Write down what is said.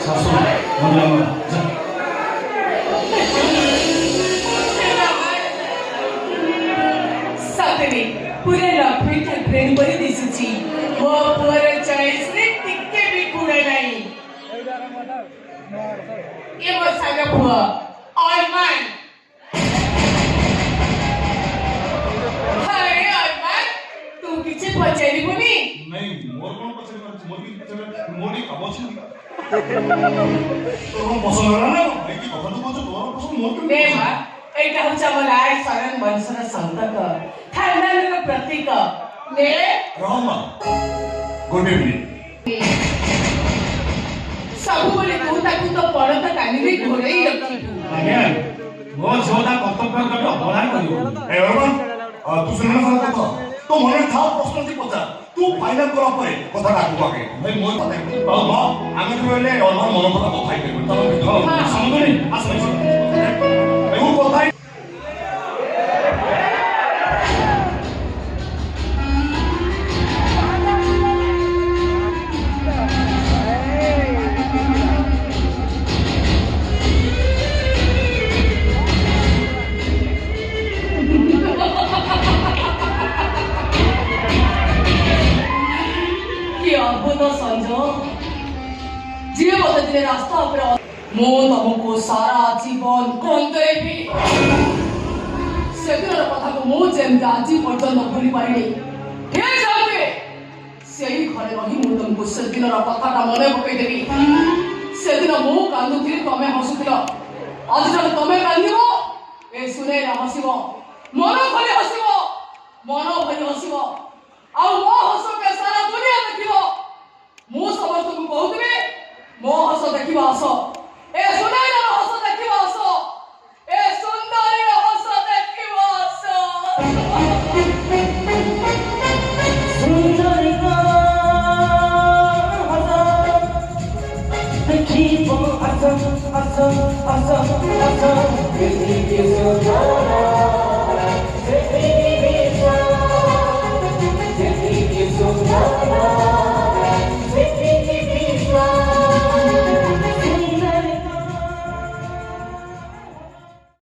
ଶାଶୁ ମନ୍ଦିର सतरे पूरे लक्ष्मी ठाकरेन बरी दिसुची वो पुअर चॉइस ने टिक्के भी कुड़े नहीं ये वो सागा पुअ ऑलमैन हाय ऑलमैन तू किचे पचारी बुनी नहीं मोर कोन पचारी मोर की पचारी मोर की काबोची तो हम पसंद ना ना मैं की कथा तो बोल तो पसंद मोर के देवा एटा हुचा मला आय सारन वंशना संतक खानदानक प्रतीक ने रहमा गुड इवनिंग सब बोले तू ताकू तो पड़त कानी भी घोड़े रखी आज्ञा वो जोदा कर्तव्य कभी अपराध करियो ए रहमा तू सुनना सारा कथा तो मने था प्रश्न थी पचा तू फाइनल करा परे कथा आगु आगे भाई मोर पता बाबा आगे कहले और मन कथा बताई करबो तब समझनी आसमै एगो कथा अद्भुत संजोग जे बदलते रास्ता पर मो तुमको सारा जीवन कंदेबी सेदिन कथा को मो जेम आज पर्यटन भूली पारिनी हे जाबे सेही घरे रही मु तुमको सेदिन कथा मन पकईदेवी सेदिन मु कांदुथी तमे हसुथिल आज जब तमे कांदिबो ए सुने हसिबो मन भली हसिबो मन भली हसिबो आ मो हस के सारा दुनिया देखिबो मु समस्त को कहउतबे मो हस देखिबो हस ए सुनाई रो हस देखिबो हस ए सुंदरी रो हस देखिबो हस सुंदरिका हस देखिबो हस हस हस हस